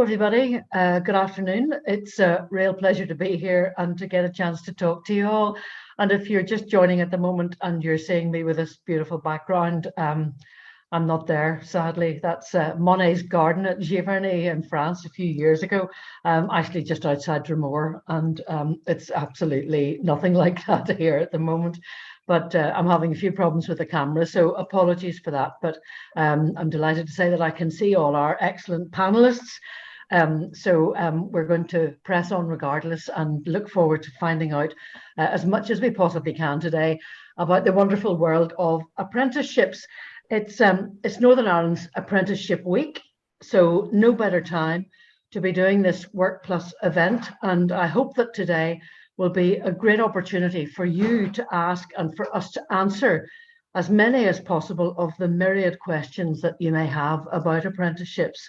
Hello, everybody. Good afternoon. It's a real pleasure to be here and to get a chance to talk to you all. And if you're just joining at the moment and you're seeing me with this beautiful background, I'm not there, sadly. That's Monet's garden at Giverny in France a few years ago, actually just outside Dromore. And it's absolutely nothing like that here at the moment. But I'm having a few problems with the camera, so apologies for that. But I'm delighted to say that I can see all our excellent panelists. We're going to press on regardless and look forward to finding out as much as we possibly can today about the wonderful world of apprenticeships. It's Northern Ireland's Apprenticeship Week, so no better time to be doing this Work Plus event. And I hope that today will be a great opportunity for you to ask and for us to answer as many as possible of the myriad questions that you may have about apprenticeships.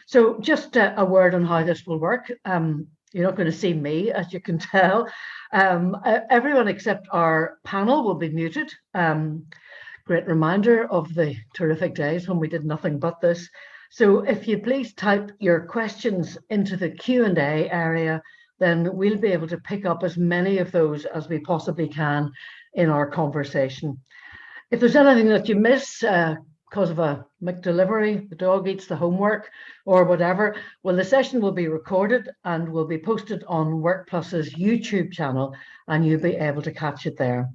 So just a word on how this will work. You're not going to see me, as you can tell. Everyone except our panel will be muted. Great reminder of the terrific days when we did nothing but this. So if you please type your questions into the Q&A area, then we'll be able to pick up as many of those as we possibly can in our conversation. If there's anything that you miss because of a McDelivery, the dog eats the homework or whatever, well, the session will be recorded and will be posted on WorkPlus's YouTube channel, and you'll be able to catch it there.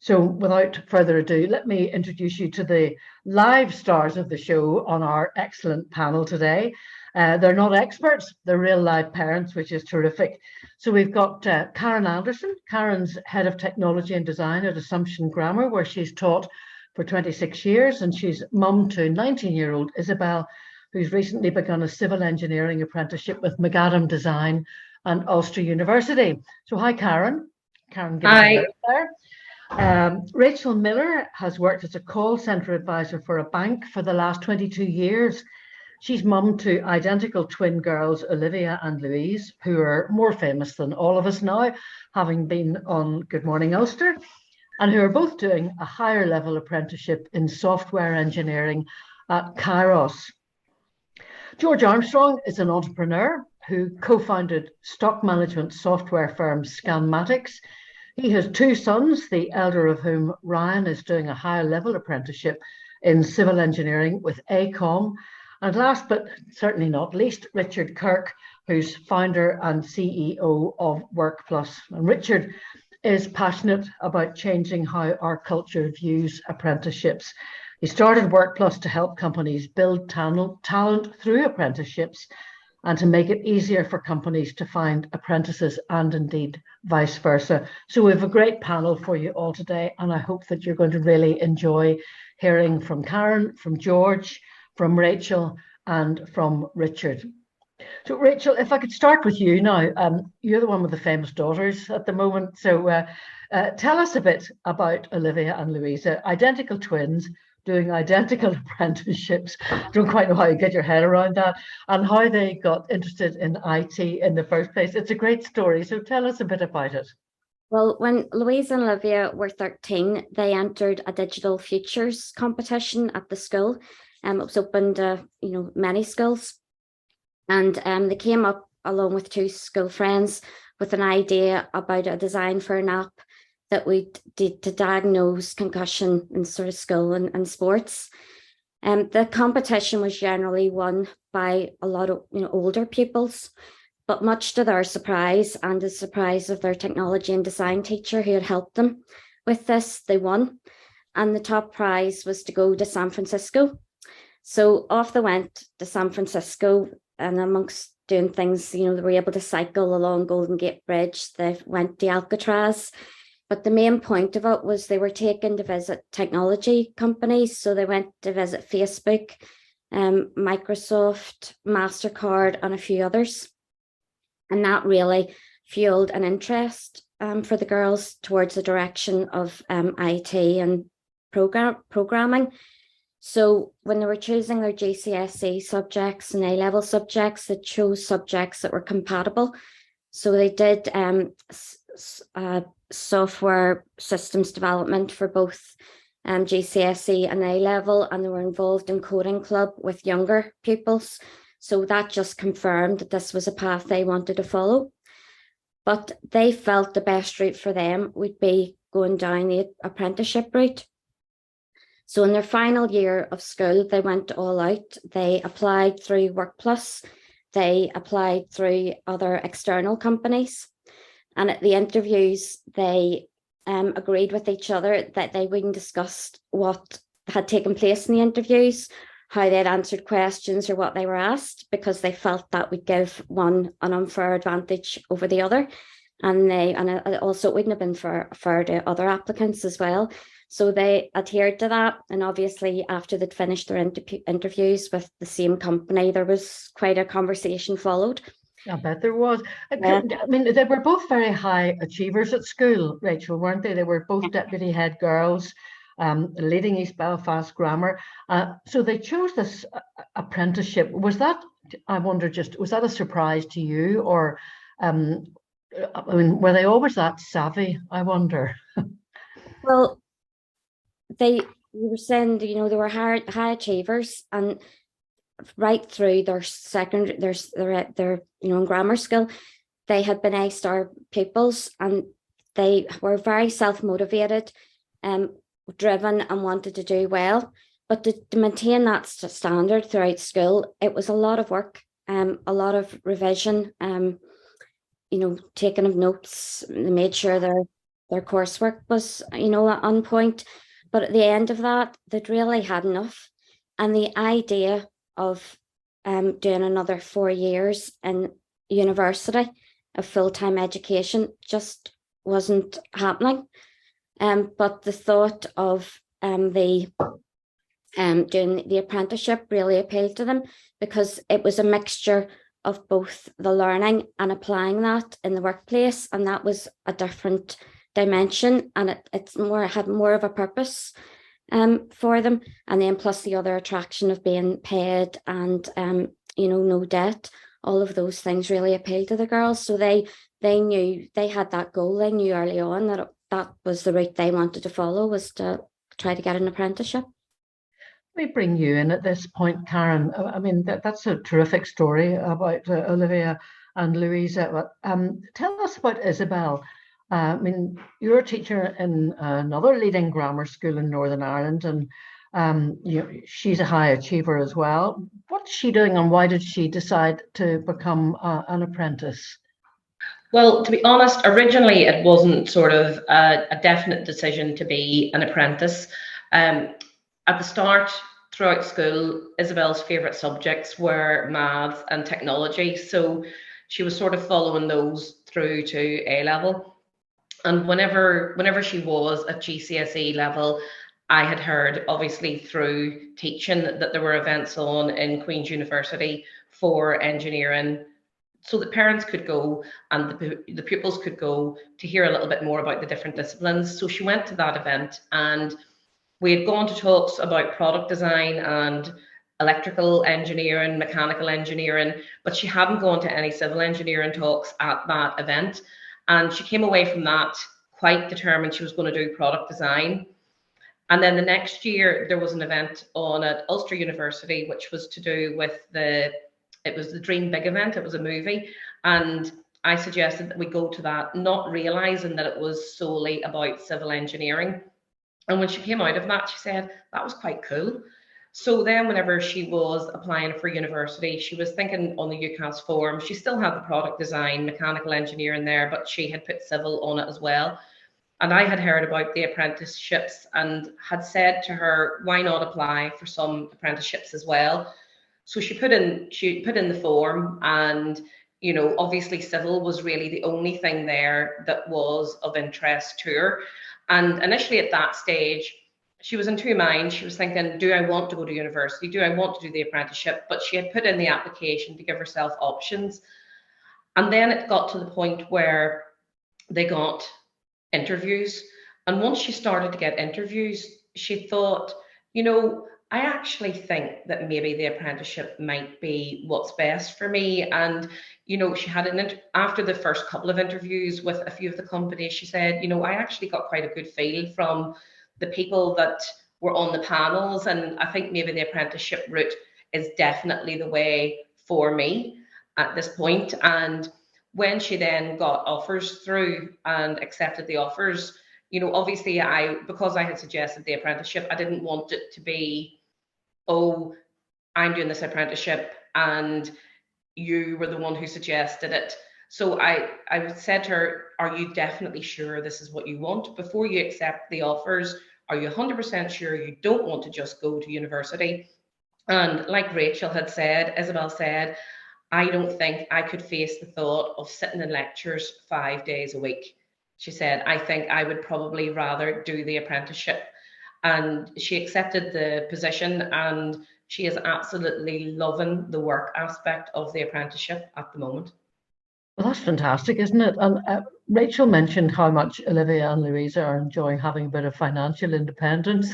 So without further ado, let me introduce you to the live stars of the show on our excellent panel today. They're not experts, they're real live parents, which is terrific. So we've got Karen Anderson. Karen's head of technology and design at Assumption Grammar, where she's taught for 26 years, and she's mum to 19-year-old Isabel, who's recently begun a civil engineering apprenticeship with McAdam Design and Ulster University. So hi, Karen. Karen, give us a word there. Rachel Miller has worked as a call centre advisor for a bank for the last 22 years. She's mum to identical twin girls, Olivia and Louise, who are more famous than all of us now, having been on Good Morning Ulster, and who are both doing a higher level apprenticeship in software engineering at Kairos. George Armstrong is an entrepreneur who co-founded stock management software firm Scanmatics. He has two sons, the elder of whom, Ryan, is doing a higher level apprenticeship in civil engineering with AECOM. And last but certainly not least, Richard Kirk, who's founder and CEO of Work Plus. And Richard is passionate about changing how our culture views apprenticeships. He started Work Plus to help companies build talent through apprenticeships and to make it easier for companies to find apprentices and indeed vice versa. So we have a great panel for you all today, and I hope that you're going to really enjoy hearing from Karen, from George, from Rachel, and from Richard. So Rachel, if I could start with you now, you're the one with the famous daughters at the moment. So tell us a bit about Olivia and Louisa, identical twins, doing identical apprenticeships. Don't quite know how you get your head around that, and how they got interested in IT in the first place. It's a great story, so tell us a bit about it. Well, when Louise and Olivia were 13, they entered a digital futures competition at the school. It was open to many schools, and they came up along with two school friends with an idea about a design for an app that we did to diagnose concussion in sort of school and sports. The competition was generally won by a lot of older pupils, but much to their surprise and the surprise of their technology and design teacher who had helped them with this, they won. And the top prize was to go to San Francisco. So off they went to San Francisco, and amongst doing things, they were able to cycle along Golden Gate Bridge. They went to Alcatraz. But the main point of it was they were taken to visit technology companies. So they went to visit Facebook, Microsoft, MasterCard, and a few others. And that really fueled an interest for the girls towards the direction of IT and programming. So when they were choosing their GCSE subjects and A-level subjects, they chose subjects that were compatible. So they did software systems development for both GCSE and A-level, and they were involved in coding club with younger pupils. So that just confirmed that this was a path they wanted to follow. But they felt the best route for them would be going down the apprenticeship route. So in their final year of school, they went all out. They applied through WorkPlus. They applied through other external companies. And at the interviews, they agreed with each other that they wouldn't discuss what had taken place in the interviews, how they'd answered questions or what they were asked, because they felt that would give one an unfair advantage over the other. And also it wouldn't have been fair to other applicants as well. So they adhered to that. And obviously, after they'd finished their interviews with the same company, there was quite a conversation followed. I bet there was. Yeah. I mean, they were both very high achievers at school, Rachel, weren't they? They were both deputy head girls, leading East Belfast Grammar. So they chose this apprenticeship. Was that, I wonder, was that a surprise to you? Or, I mean, were they always that savvy, I wonder? Well, you were saying, you know, they were high achievers, and right through their secondary, their you know, in grammar school, they had been A-star pupils, and they were very self-motivated, driven, and wanted to do well. But to maintain that standard throughout school, it was a lot of work, a lot of revision, you know, taking of notes. They made sure their coursework was, you know, on point. But at the end of that, they'd really had enough. And the idea of doing another 4 years in university of full-time education just wasn't happening. But the thought of doing the apprenticeship really appealed to them, because it was a mixture of both the learning and applying that in the workplace, and that was a different dimension, and it had more of a purpose for them. And then plus the other attraction of being paid and you know, no debt, all of those things really appealed to the girls. So they knew they had that goal. They knew early on that that was the route they wanted to follow, was to try to get an apprenticeship. Let me bring you in at this point, Karen. I mean, that's a terrific story about Olivia and Louisa. Tell us about Isabel. I mean, you're a teacher in another leading grammar school in Northern Ireland, and you know, she's a high achiever as well. What's she doing, and why did she decide to become an apprentice? Well, to be honest, originally it wasn't sort of a definite decision to be an apprentice. At the start, throughout school, Isabel's favourite subjects were maths and technology. So she was sort of following those through to A level. And whenever she was at GCSE level, I had heard, obviously through teaching, that there were events on in Queen's University for engineering, so that parents could go and the pupils could go to hear a little bit more about the different disciplines. So she went to that event, and we had gone to talks about product design and electrical engineering, mechanical engineering, but she hadn't gone to any civil engineering talks at that event. And she came away from that quite determined she was going to do product design. And then the next year, there was an event on at Ulster University, which was to do with it was the Dream Big event. It was a movie. And I suggested that we go to that, not realizing that it was solely about civil engineering. And when she came out of that, she said, that was quite cool. So then whenever she was applying for university, she was thinking on the UCAS form, she still had the product design, mechanical engineering there, but she had put civil on it as well. And I had heard about the apprenticeships and had said to her, why not apply for some apprenticeships as well? So she put in the form, and you know, obviously civil was really the only thing there that was of interest to her. And initially at that stage, she was in two minds. She was thinking, do I want to go to university? Do I want to do the apprenticeship? But she had put in the application to give herself options. And then it got to the point where they got interviews. And once she started to get interviews, she thought, you know, I actually think that maybe the apprenticeship might be what's best for me. And, you know, she had after the first couple of interviews with a few of the companies, she said, you know, I actually got quite a good feel from the people that were on the panels. And I think maybe the apprenticeship route is definitely the way for me at this point. And when she then got offers through and accepted the offers, obviously because I had suggested the apprenticeship, I didn't want it to be, oh, I'm doing this apprenticeship and you were the one who suggested it. So I said to her, are you definitely sure this is what you want? Before you accept the offers, are you 100% sure you don't want to just go to university? And like Rachel had said, Isabel said, I don't think I could face the thought of sitting in lectures 5 days a week. She said, I think I would probably rather do the apprenticeship. And she accepted the position, and she is absolutely loving the work aspect of the apprenticeship at the moment. Well, that's fantastic, isn't it? And Rachel mentioned how much Olivia and Louisa are enjoying having a bit of financial independence.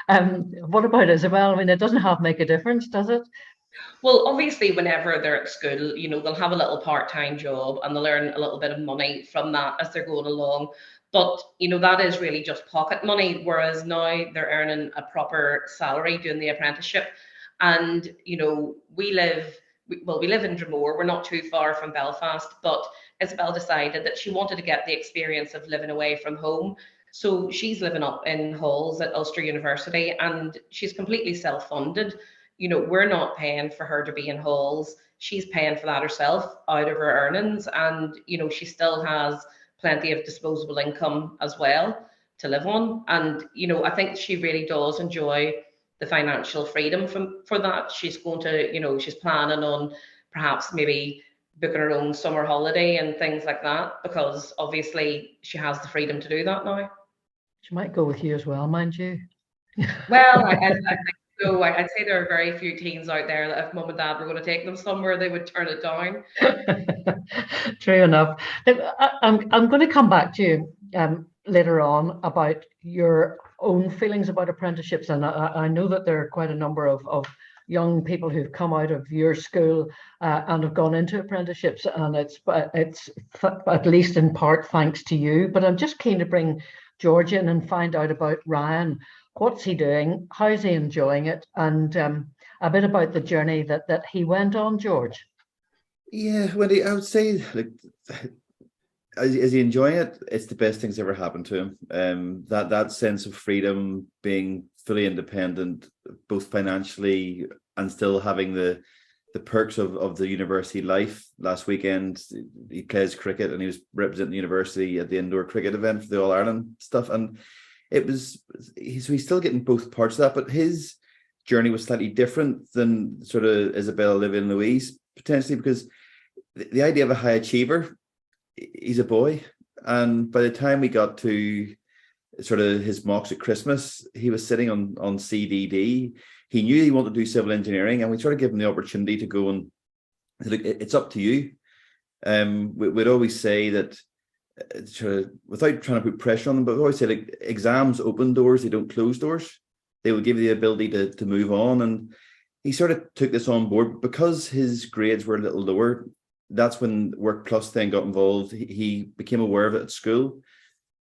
What about Isabel? I mean, it doesn't make a difference, does it? Well, obviously, whenever they're at school, they'll have a little part-time job and they'll earn a little bit of money from that as they're going along. But, that is really just pocket money, whereas now they're earning a proper salary doing the apprenticeship. And, we live in Dromore. We're not too far from Belfast, but Isabel decided that she wanted to get the experience of living away from home. So she's living up in halls at Ulster University, and she's completely self-funded. We're not paying for her to be in halls. She's paying for that herself out of her earnings. And, she still has plenty of disposable income as well to live on. And, I think she really does enjoy the financial freedom for that. She's going to, she's planning on perhaps maybe booking her own summer holiday and things like that, because obviously she has the freedom to do that now. She might go with you as well, mind you. Well, I think so. I'd say there are very few teens out there that if mum and dad were going to take them somewhere, they would turn it down. True enough. Look, I'm going to come back to you later on about your own feelings about apprenticeships, and I know that there are quite a number of young people who've come out of your school and have gone into apprenticeships, and it's at least in part thanks to you. But I'm just keen to bring George in and find out about Ryan. What's he doing? How's he enjoying it? And a bit about the journey that he went on, George. Yeah, Wendy, I would say, like, is he enjoying it? It's the best thing's ever happened to him. That sense of freedom, being fully independent, both financially and still having the perks of the university life. Last weekend, he plays cricket and he was representing the university at the indoor cricket event for the All Ireland stuff. And he's still getting both parts of that, but his journey was slightly different than sort of Isabel, Olivia and Louise, potentially because the idea of a high achiever, he's a boy. And by the time we got to sort of his mocks at Christmas, he was sitting on CDD. He knew he wanted to do civil engineering, and we sort of gave him the opportunity to go and look, it's up to you. We'd always say that, without trying to put pressure on them, but we always say, like, exams open doors, they don't close doors. They will give you the ability to move on. And he sort of took this on board because his grades were a little lower. That's when Work Plus then got involved. He became aware of it at school.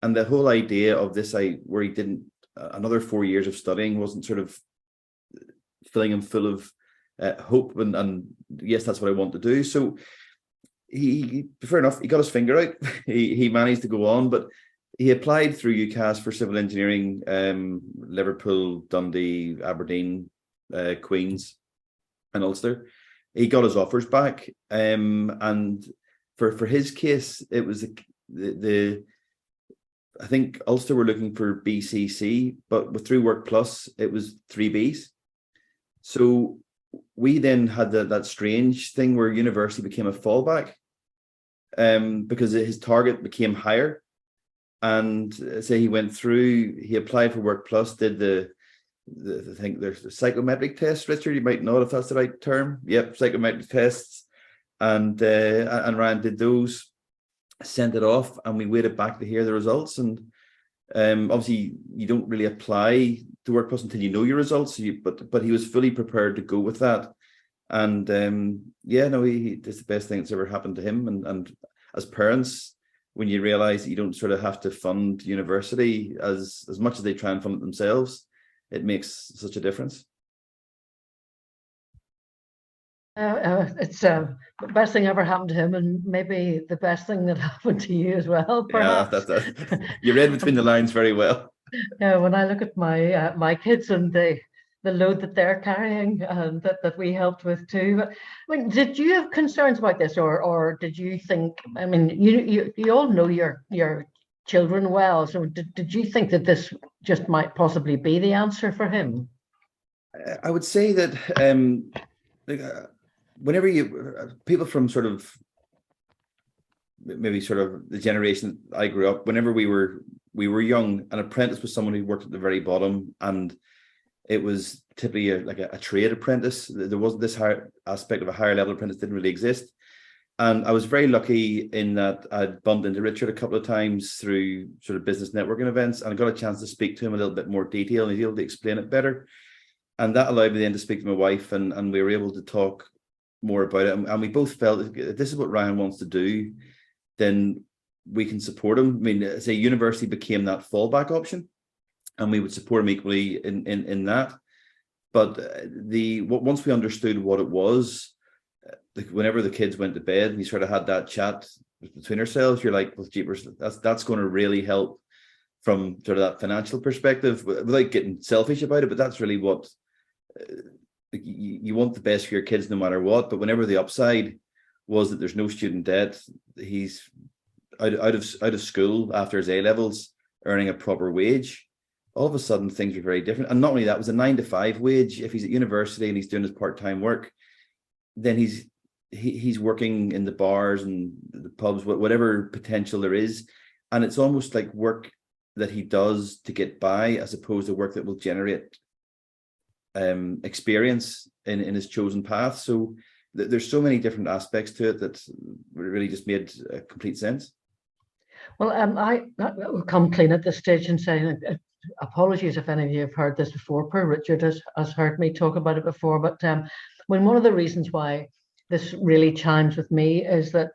And the whole idea of this, where he didn't, another 4 years of studying wasn't sort of filling him full of hope and yes, that's what I want to do. So he fair enough, he got his finger out. he managed to go on, but he applied through UCAS for civil engineering, Liverpool, Dundee, Aberdeen, Queens and Ulster. He got his offers back, and for his case, it was the I think Ulster were looking for BCC, but through Work Plus, it was 3Bs. So we then had that strange thing where university became a fallback, because his target became higher. And say he went through, he applied for Work Plus, did the I think there's the psychometric test, Richard, you might know if that's the right term. Yep, psychometric tests. And Ryan did those, sent it off, and we waited back to hear the results. And obviously you don't really apply to Work Plus until you know your results. But he was fully prepared to go with that. And it's the best thing that's ever happened to him. And as parents, when you realize you don't sort of have to fund university as much as they try and fund it themselves, it makes such a difference. It's the best thing ever happened to him, and maybe the best thing that happened to you as well, Yeah, perhaps. you read between the lines very well. When I look at my kids and the load that they're carrying, and that we helped with too. But I mean, did you have concerns about this, or did you think? I mean, you all know your children well, so did you think that this just might possibly be the answer for him? I would say that like, whenever people from sort of maybe sort of the generation I grew up, whenever we were young, an apprentice was someone who worked at the very bottom, and it was typically a trade apprentice. There wasn't this higher aspect of a higher level apprentice, didn't really exist. And I was very lucky in that I'd bumped into Richard a couple of times through sort of business networking events, and I got a chance to speak to him a little bit more detail, and he's able to explain it better. And that allowed me then to speak to my wife, and we were able to talk more about it. And we both felt if this is what Ryan wants to do, then we can support him. I mean, say university became that fallback option, and we would support him equally in that. But once we understood what it was, like whenever the kids went to bed, and we sort of had that chat between ourselves, you're like, well, jeepers, that's going to really help from sort of that financial perspective, without getting selfish about it. But that's really what you want, the best for your kids no matter what. But whenever the upside was that there's no student debt, he's out of school after his A levels, earning a proper wage. All of a sudden, things are very different. And not only that, it was a 9-to-5 wage. If he's at university and he's doing his part-time work, then he's working in the bars and the pubs, whatever potential there is. And it's almost like work that he does to get by, as opposed to work that will generate experience in his chosen path. So there's so many different aspects to it that really just made complete sense. Well, I will come clean at this stage and say apologies if any of you have heard this before. Poor Richard has heard me talk about it before. But when one of the reasons why this really chimes with me is that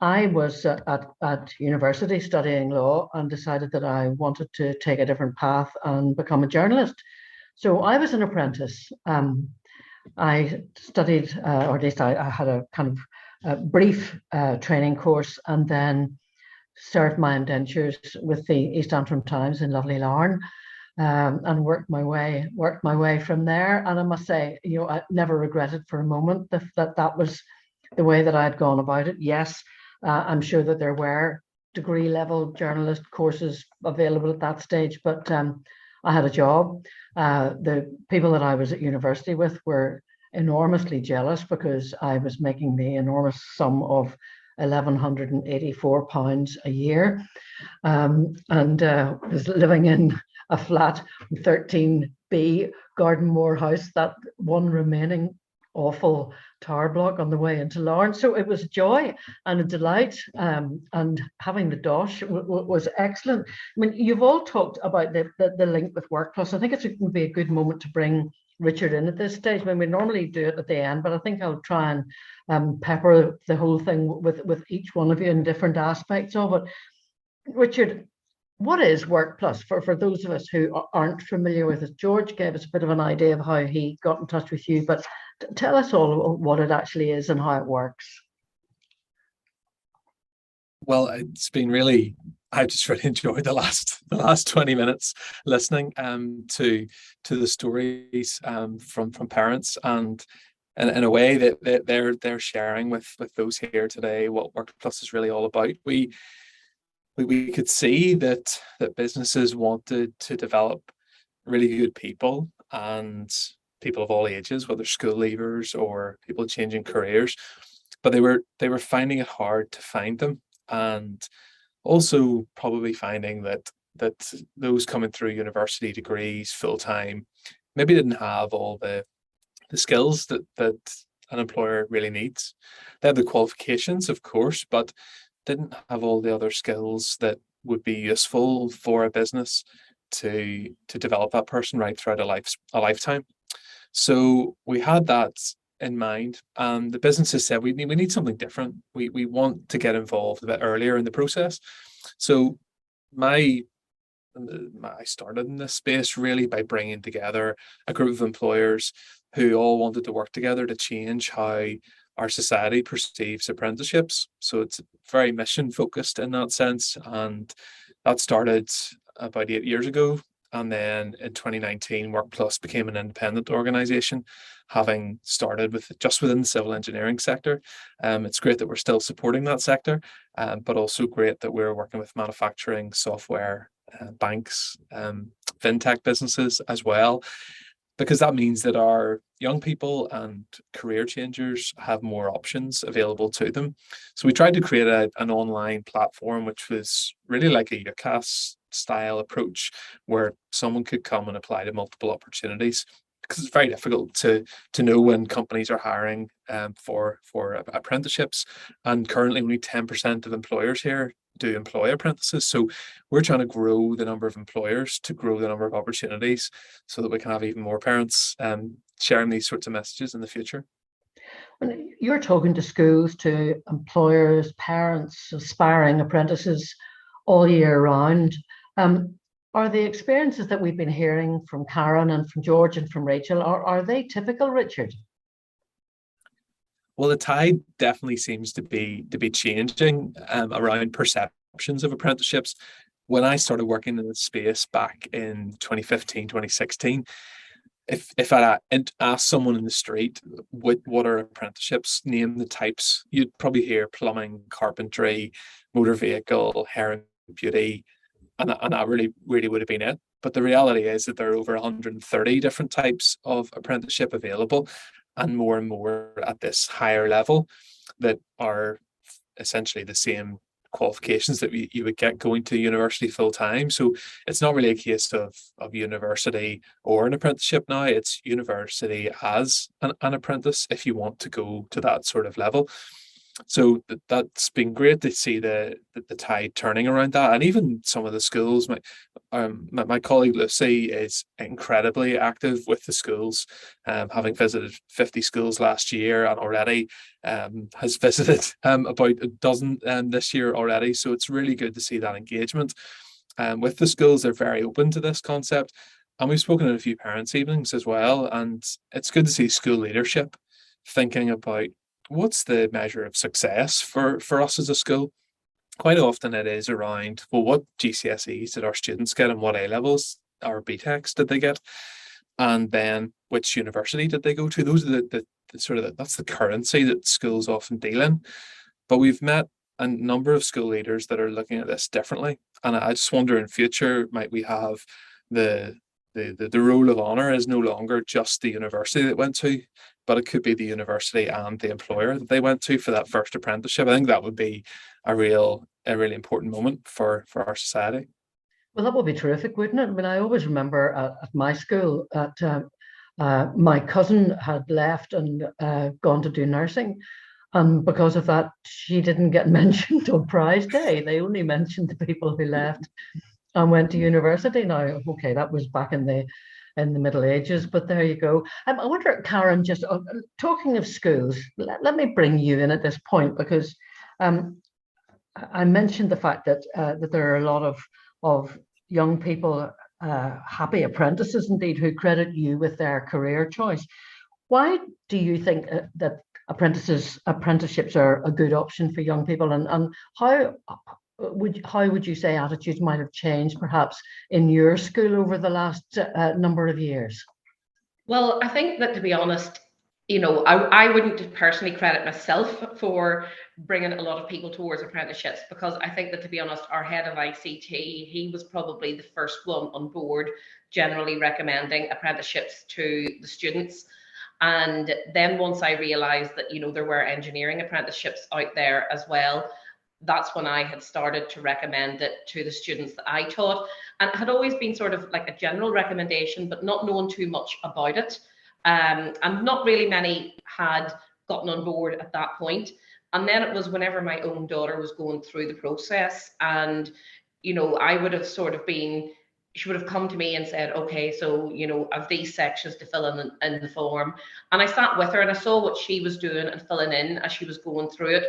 I was at university studying law and decided that I wanted to take a different path and become a journalist. So I was an apprentice. I studied, or at least I had a kind of brief training course, and then served my indentures with the East Antrim Times in lovely Larne, and worked my way from there. And I must say, I never regretted for a moment that was the way that I had gone about it. Yes, I'm sure that there were degree level journalist courses available at that stage, but I had a job. The people that I was at university with were enormously jealous because I was making the enormous sum of £1,184 a year, and was living in a flat 13B Gardenmore house, that one remaining awful tower block on the way into Lawrence. So it was a joy and a delight, and having the dosh was excellent. I mean, you've all talked about the link with Work Plus. I think it would be a good moment to bring Richard in at this stage. I mean, we normally do it at the end, but I think I'll try and pepper the whole thing with each one of you in different aspects of it. Richard, what is Work Plus for those of us who aren't familiar with it? George gave us a bit of an idea of how he got in touch with you, but tell us all what it actually is and how it works. Well, it's been really, I just really enjoyed the last 20 minutes listening to the stories from parents, and in a way that they're sharing with those here today what Work Plus is really all about. We could see that businesses wanted to develop really good people, and people of all ages, whether school leavers or people changing careers, but they were finding it hard to find them, and also probably finding that those coming through university degrees full time maybe didn't have all the skills that an employer really needs. They had the qualifications, of course, but didn't have all the other skills that would be useful for a business to develop that person right throughout a lifetime. So we had that in mind, and the businesses said we need something different. We want to get involved a bit earlier in the process. So my I started in this space really by bringing together a group of employers who all wanted to work together to change how our society perceives apprenticeships. So it's very mission focused in that sense. And that started about 8 years ago. And then in 2019, Work Plus became an independent organisation, having started with just within the civil engineering sector. It's great that we're still supporting that sector, but also great that we're working with manufacturing, software, banks, fintech businesses as well, because that means that our young people and career changers have more options available to them. So we tried to create an online platform, which was really like a UCAS style approach, where someone could come and apply to multiple opportunities, because it's very difficult to know when companies are hiring for apprenticeships. And currently only 10% of employers here do employ apprentices. So we're trying to grow the number of employers to grow the number of opportunities, so that we can have even more parents sharing these sorts of messages in the future. When you're talking to schools, to employers, parents, aspiring apprentices all year round, are the experiences that we've been hearing from Karen and from George and from Rachel, are they typical, Richard? Well, the tide definitely seems to be changing around perceptions of apprenticeships. When I started working in the space back in 2015, 2016, if I asked someone in the street what are apprenticeships, name the types, you'd probably hear plumbing, carpentry, motor vehicle, hair and beauty, and that really would have been it. But the reality is that there are over 130 different types of apprenticeship available, and more at this higher level, that are essentially the same qualifications that you would get going to university full time. So it's not really a case of university or an apprenticeship now. It's university as an apprentice if you want to go to that sort of level. So that's been great to see the tide turning around that. And even some of the schools, my colleague Lucy is incredibly active with the schools, having visited 50 schools last year, and already has visited about a dozen this year already. So it's really good to see that engagement with the schools. They're very open to this concept. And we've spoken at a few parents' evenings as well. And it's good to see school leadership thinking about what's the measure of success for us as a school. Quite often it is around, well, what GCSEs did our students get, and what A levels or BTECs did they get, and then which university did they go to. Those are the sort of that's the currency that schools often deal in. But we've met a number of school leaders that are looking at this differently, and I just wonder in future, might we have the role of honour is no longer just the university that went to, but it could be the university and the employer that they went to for that first apprenticeship. I think that would be a really important moment for our society. Well, that would be terrific, wouldn't it? I mean, I always remember at my school that my cousin had left and gone to do nursing. And because of that, she didn't get mentioned on prize day. They only mentioned the people who left and went to university. Now, okay, that was back in the Middle Ages, but there you go. I wonder, Karen, just talking of schools, let me bring you in at this point, because I mentioned the fact that that there are a lot of young people, happy apprentices indeed, who credit you with their career choice. Why do you think that apprenticeships are a good option for young people, and how would you say attitudes might have changed perhaps in your school over the last number of years? Well, I think that, to be honest, I wouldn't personally credit myself for bringing a lot of people towards apprenticeships, because I think that, to be honest, our head of ICT, he was probably the first one on board generally recommending apprenticeships to the students. And then once I realized that, there were engineering apprenticeships out there as well, that's when I had started to recommend it to the students that I taught. And it had always been sort of like a general recommendation, but not knowing too much about it. And not really many had gotten on board at that point. And then it was whenever my own daughter was going through the process, and, I would have sort of been, she would have come to me and said, okay, so, of these sections to fill in the form. And I sat with her and I saw what she was doing and filling in as she was going through it.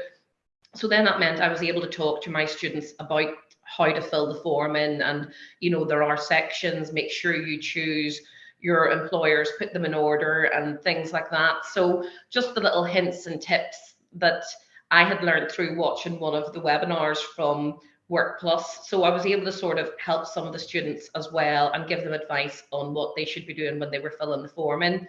So then that meant I was able to talk to my students about how to fill the form in, and there are sections, make sure you choose your employers, put them in order, and things like that. So just the little hints and tips that I had learned through watching one of the webinars from Work Plus. So I was able to sort of help some of the students as well and give them advice on what they should be doing when they were filling the form in.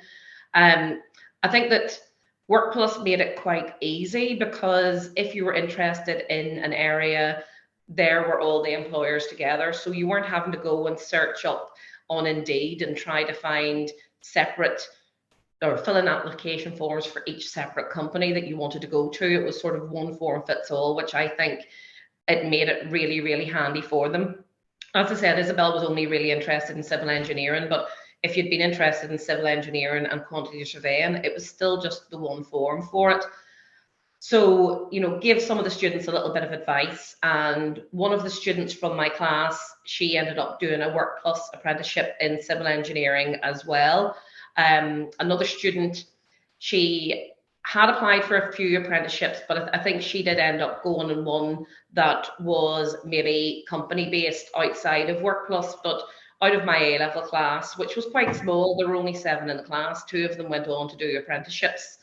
I think that Work Plus made it quite easy, because if you were interested in an area, there were all the employers together. So you weren't having to go and search up on Indeed and try to find separate or fill in application forms for each separate company that you wanted to go to. It was sort of one form fits all, which I think it made it really, really handy for them. As I said, Isabel was only really interested in civil engineering, but if you'd been interested in civil engineering and quantity surveying, it was still just the one form for it. So, give some of the students a little bit of advice. And one of the students from my class, she ended up doing a Work Plus apprenticeship in civil engineering as well. Another student, she had applied for a few apprenticeships, but I think she did end up going in one that was maybe company-based outside of Work Plus. But out of my A-level class, which was quite small, there were only 7 in the class, 2 of them went on to do apprenticeships.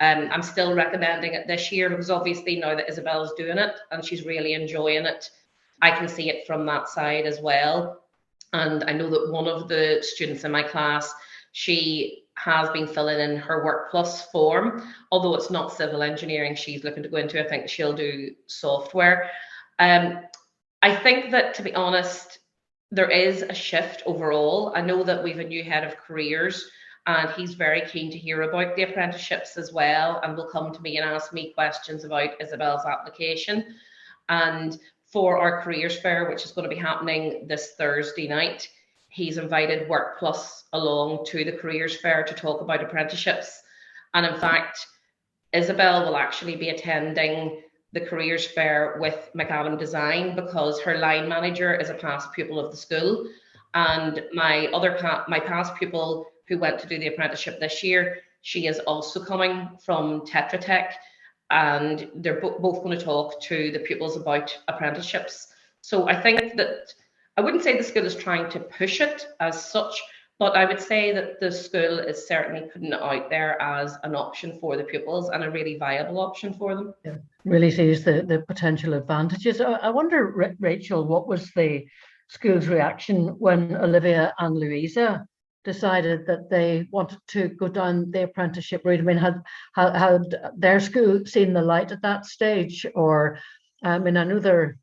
I'm still recommending it this year, because obviously now that Isabel's doing it and she's really enjoying it, I can see it from that side as well. And I know that one of the students in my class, she has been filling in her Work Plus form, although it's not civil engineering she's looking to go into. I think she'll do software. I think that, to be honest, there is a shift overall. I know that we've a new head of careers, and he's very keen to hear about the apprenticeships as well, and will come to me and ask me questions about Isabel's application. And for our careers fair, which is going to be happening this Thursday night, he's invited Work Plus along to the careers fair to talk about apprenticeships. And in fact, Isabel will actually be attending the careers fair with McAdam Design, because her line manager is a past pupil of the school. And my past pupil who went to do the apprenticeship this year, she is also coming from Tetra Tech, and they're both going to talk to the pupils about apprenticeships. So I think that, I wouldn't say the school is trying to push it as such, but I would say that the school is certainly putting it out there as an option for the pupils, and a really viable option for them. Yeah, really sees the potential advantages. I wonder, Rachel, what was the school's reaction when Olivia and Louisa decided that they wanted to go down the apprenticeship route? I mean, had their school seen the light at that stage? Or, I mean, I know there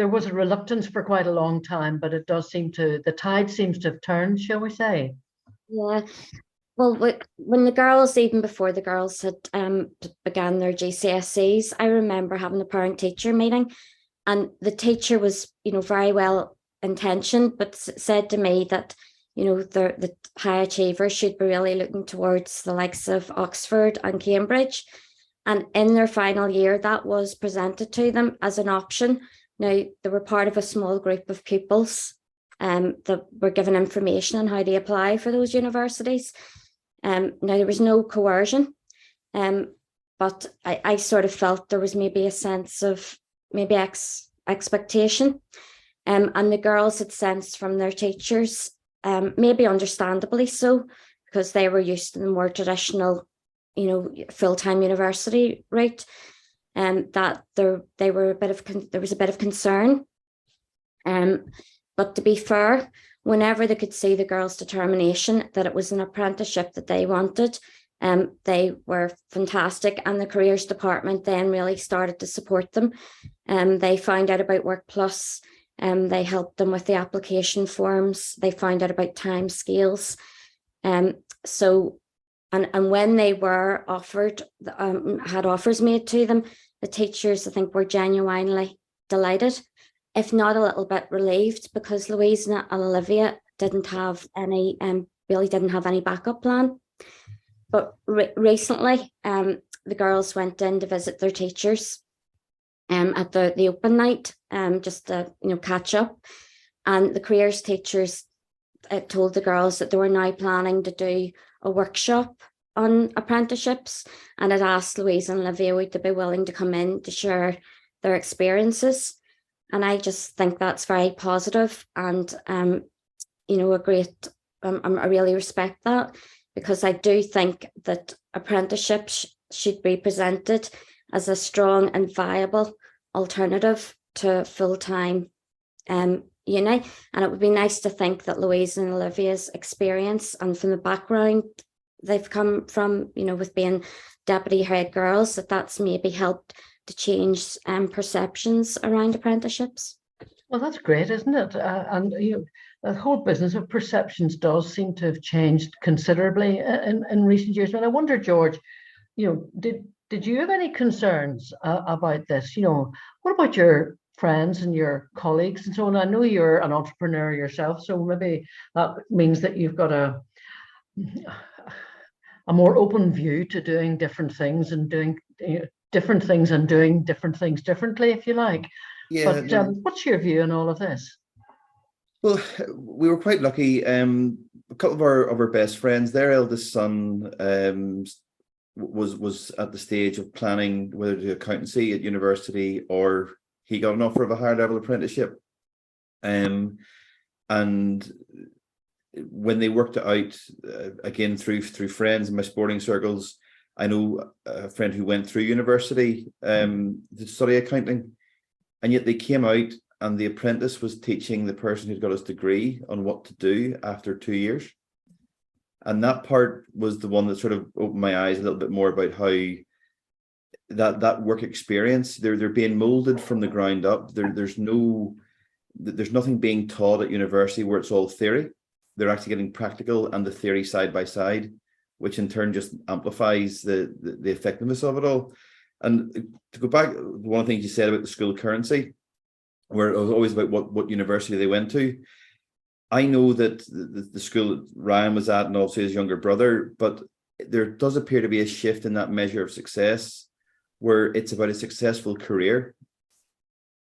was a reluctance for quite a long time, but it does seem the tide seems to have turned, shall we say? Yeah. Well, when the girls, even before the girls had began their GCSEs, I remember having a parent-teacher meeting, and the teacher was, very well intentioned, but said to me that, the high achievers should be really looking towards the likes of Oxford and Cambridge. And in their final year, that was presented to them as an option. Now, they were part of a small group of pupils that were given information on how to apply for those universities. Now, there was no coercion, but I sort of felt there was maybe a sense of maybe expectation. And the girls had sensed from their teachers, maybe understandably so, because they were used to the more traditional, full-time university route, that there was a bit of concern. But to be fair, whenever they could see the girls' determination that it was an apprenticeship that they wanted, they were fantastic, and the careers department then really started to support them. They found out about Work Plus. They helped them with the application forms. They found out about time scales. So when they were offered, had offers made to them, the teachers, I think, were genuinely delighted, if not a little bit relieved, because Louisa and Olivia didn't have any backup plan. But recently, the girls went in to visit their teachers at the open night, just to catch up. And the careers teachers told the girls that they were now planning to do a workshop on apprenticeships, and had asked Louisa and Olivia to be willing to come in to share their experiences. And I just think that's very positive and, you know, a great, I really respect that, because I do think that apprenticeships should be presented as a strong and viable alternative to full-time uni. And it would be nice to think that Louise and Olivia's experience and from the background they've come from, you know, with being deputy head girls, that's maybe helped to change perceptions around apprenticeships. Well, that's great, isn't it? And you know, the whole business of perceptions does seem to have changed considerably in recent years. And I wonder, George, you know, did you have any concerns about this? You know, what about your friends and your colleagues and so on? I know you're an entrepreneur yourself, so maybe that means that you've got a more open view to doing different things and doing different things and doing different things differently, if you like. Yeah. But what's your view on all of this? Well, we were quite lucky. A couple of our best friends, their eldest son was at the stage of planning whether to do accountancy at university, or he got an offer of a higher level apprenticeship. And when they worked it out, again through friends in my sporting circles, I know a friend who went through university to study accounting, and yet they came out and the apprentice was teaching the person who'd got his degree on what to do after 2 years. And that part was the one that sort of opened my eyes a little bit more about how that work experience, they're being molded from the ground up. There's nothing being taught at university where it's all theory. They're actually getting practical and the theory side by side, which in turn just amplifies the effectiveness of it all. And to go back, one of the things you said about the school currency, where it was always about what university they went to. I know that the school that Ryan was at, and also his younger brother, but there does appear to be a shift in that measure of success, where it's about a successful career.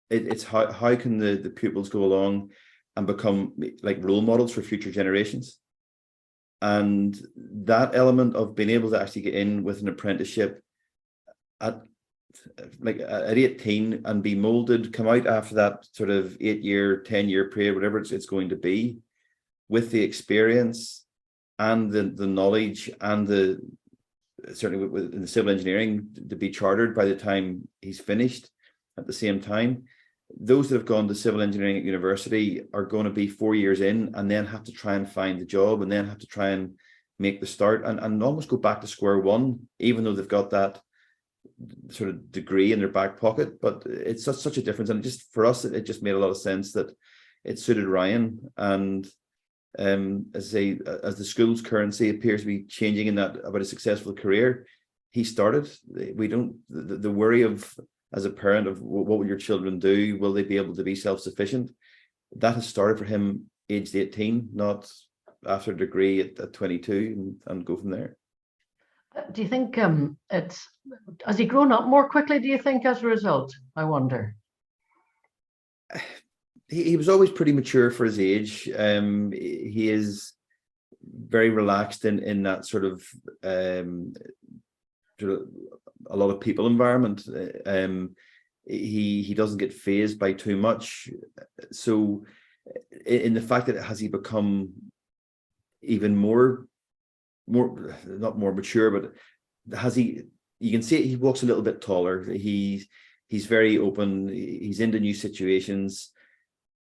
It's how can the pupils go along and become like role models for future generations. And that element of being able to actually get in with an apprenticeship at 18 and be molded, come out after that sort of 8-year, 10-year period, whatever it's going to be, with the experience and the knowledge and certainly in the civil engineering, to be chartered by the time he's finished at the same time. Those that have gone to civil engineering at university are going to be 4 years in and then have to try and find the job and then have to try and make the start and almost go back to square one, even though they've got that sort of degree in their back pocket. But it's such a difference, and just for us it just made a lot of sense that it suited Ryan. And as the school's currency appears to be changing in that about a successful career, he started. We don't the worry of, as a parent, of what will your children do, will they be able to be self-sufficient, that has started for him aged 18, not after a degree at 22, and go from there. Do you think has he grown up more quickly, do you think, as a result? I wonder. He was always pretty mature for his age. He is very relaxed in that sort of a lot of people environment. He doesn't get fazed by too much. So in the fact that has he become even more not more mature, but you can see he walks a little bit taller. He's very open. He's into new situations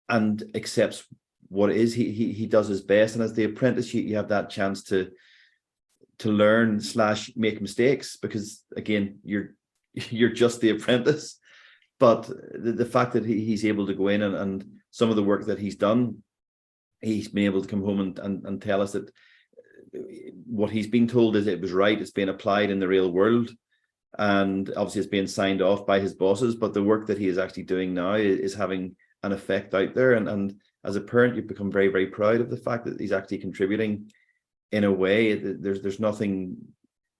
and accepts what it is. He does his best. And as the apprentice, you have that chance to learn / make mistakes, because again, you're just the apprentice. But the fact that he's able to go in and some of the work that he's done, he's been able to come home and tell us that what he's been told is it was right, it's being applied in the real world, and obviously it's being signed off by his bosses, but the work that he is actually doing now is having an effect out there. And as a parent, you become very, very proud of the fact that he's actually contributing in a way. There's nothing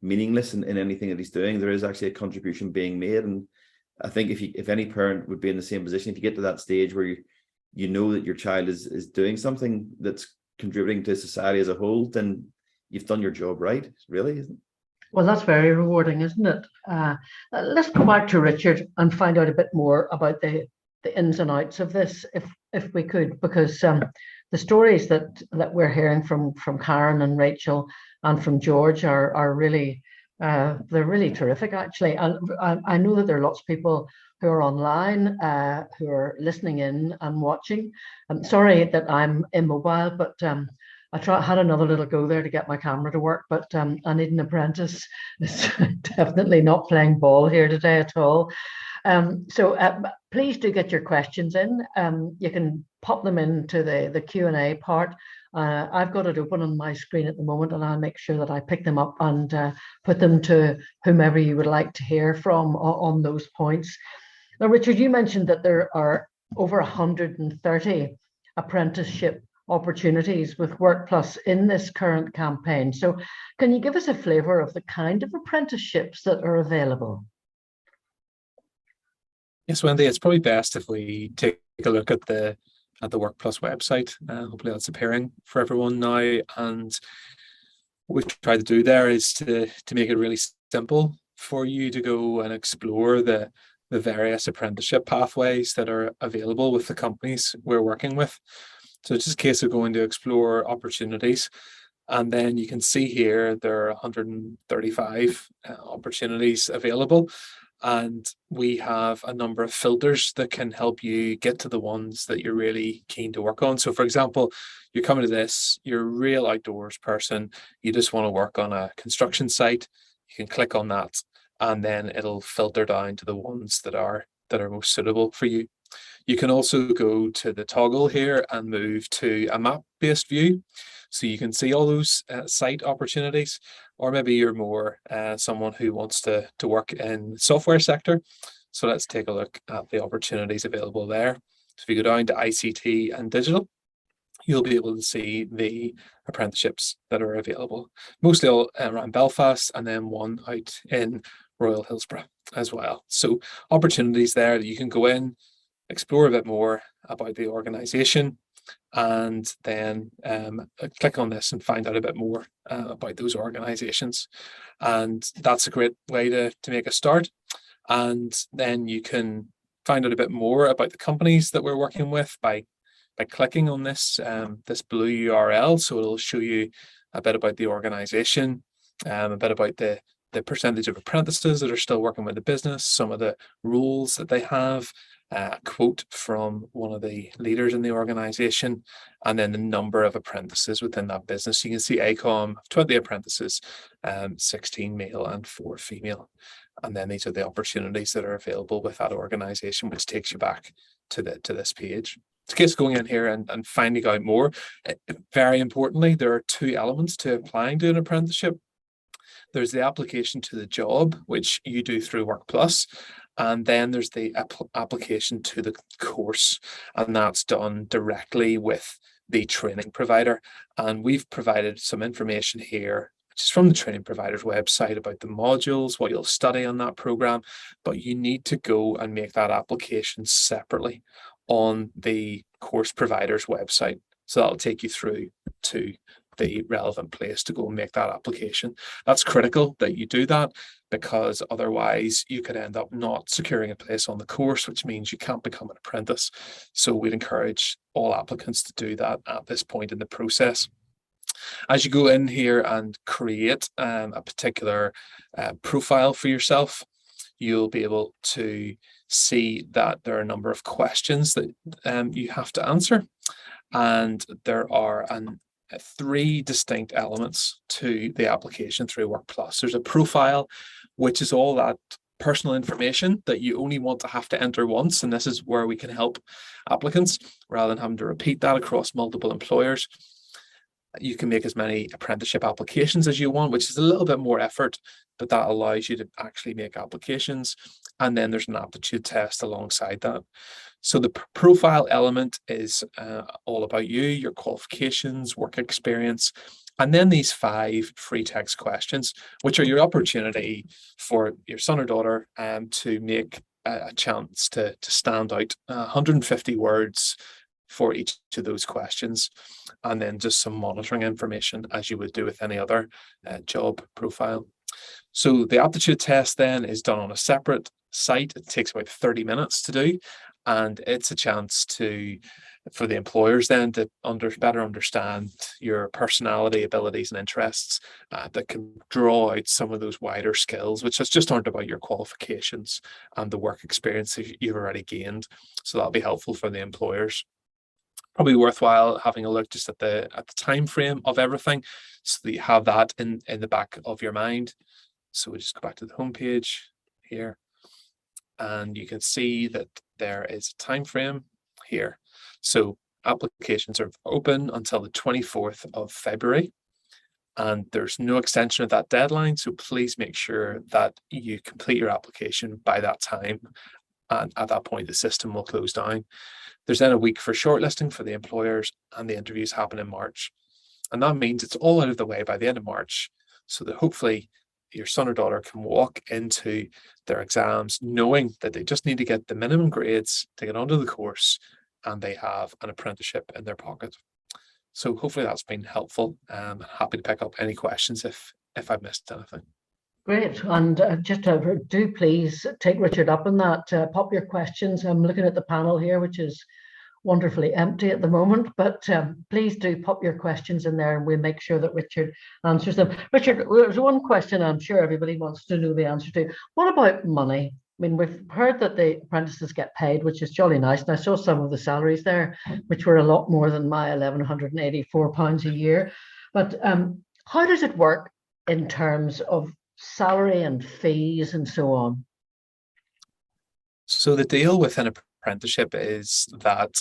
meaningless in anything that he's doing. There is actually a contribution being made. And I think if any parent would be in the same position, if you get to that stage where you know that your child is doing something that's contributing to society as a whole, then you've done your job right, really, isn't it? Well, that's very rewarding, isn't it? Let's go back to Richard and find out a bit more about the the ins and outs of this, if we could, because the stories that we're hearing from Karen and Rachel and from George are really they're really terrific, actually. And I know that there are lots of people who are online who are listening in and watching. I'm sorry that I'm immobile, but had another little go there to get my camera to work, but I need an apprentice. It's definitely not playing ball here today at all. So please do get your questions in. You can pop them into the Q&A part. I've got it open on my screen at the moment, and I'll make sure that I pick them up and put them to whomever you would like to hear from on those points. Now, Richard, you mentioned that there are over 130 apprenticeship opportunities with Work Plus in this current campaign. So can you give us a flavour of the kind of apprenticeships that are available? Yes, Wendy, it's probably best if we take a look at the Work Plus website. Hopefully that's appearing for everyone now. And what we try to do there is to make it really simple for you to go and explore the various apprenticeship pathways that are available with the companies we're working with. So it's just a case of going to explore opportunities. And then you can see here there are 135 opportunities available. And we have a number of filters that can help you get to the ones that you're really keen to work on. So for example, you're coming to this, you're a real outdoors person, you just want to work on a construction site, you can click on that, and then it'll filter down to the ones that are most suitable for you. You can also go to the toggle here and move to a map-based view, so you can see all those site opportunities. Or maybe you're more someone who wants to work in the software sector. So let's take a look at the opportunities available there. So if you go down to ICT and digital, you'll be able to see the apprenticeships that are available, mostly all around Belfast, and then one out in Royal Hillsborough as well. So opportunities there that you can go in, explore a bit more about the organisation, and then click on this and find out a bit more about those organisations. And that's a great way to make a start. And then you can find out a bit more about the companies that we're working with by clicking on this this blue URL. So it'll show you a bit about the organisation, a bit about the percentage of apprentices that are still working with the business, some of the roles that they have, a quote from one of the leaders in the organisation, and then the number of apprentices within that business. You can see ACOM, 20 apprentices, 16 male and 4 female. And then these are the opportunities that are available with that organisation, which takes you back to this page. It's a case of going in here and finding out more. Very importantly, there are 2 elements to applying to an apprenticeship. There's the application to the job, which you do through Work Plus, and then there's the application to the course, and that's done directly with the training provider. And we've provided some information here, which is from the training provider's website, about the modules, what you'll study on that program, but you need to go and make that application separately on the course provider's website. So that'll take you through to the relevant place to go and make that application. That's critical that you do that, because otherwise you could end up not securing a place on the course, which means you can't become an apprentice. So we'd encourage all applicants to do that at this point in the process. As you go in here and create a particular profile for yourself, you'll be able to see that there are a number of questions that you have to answer. And there are 3 distinct elements to the application through Work Plus. There's a profile, which is all that personal information that you only want to have to enter once. And this is where we can help applicants rather than having to repeat that across multiple employers. You can make as many apprenticeship applications as you want, which is a little bit more effort, but that allows you to actually make applications. And then there's an aptitude test alongside that. So the profile element is all about you, your qualifications, work experience, and then these 5 free text questions, which are your opportunity for your son or daughter to make a chance to stand out. 150 words for each of those questions, and then just some monitoring information as you would do with any other job profile. So the aptitude test then is done on a separate site. It takes about 30 minutes to do, And it's a chance for the employers then to better understand your personality, abilities, and interests, that can draw out some of those wider skills, which just aren't about your qualifications and the work experience that you've already gained. So that'll be helpful for the employers. Probably worthwhile having a look just at the time frame of everything, so that you have that in the back of your mind. So we just go back to the homepage here, and you can see that there is a time frame here. So applications are open until the 24th of February, and there's no extension of that deadline. So please make sure that you complete your application by that time. And at that point, the system will close down. There's then a week for shortlisting for the employers, and the interviews happen in March. And that means it's all out of the way by the end of March, so that hopefully your son or daughter can walk into their exams knowing that they just need to get the minimum grades to get onto the course, and they have an apprenticeship in their pocket. So hopefully that's been helpful. Happy to pick up any questions if I've missed anything. Great. And just do please take Richard up on that. Pop your questions. I'm looking at the panel here, which is wonderfully empty at the moment, but please do pop your questions in there, and we'll make sure that Richard answers them. Richard, there's one question I'm sure everybody wants to know the answer to. What about money? I mean, we've heard that the apprentices get paid, which is jolly nice. And I saw some of the salaries there, which were a lot more than my £1,184 a year. But how does it work in terms of salary and fees and so on? So the deal with an apprenticeship is that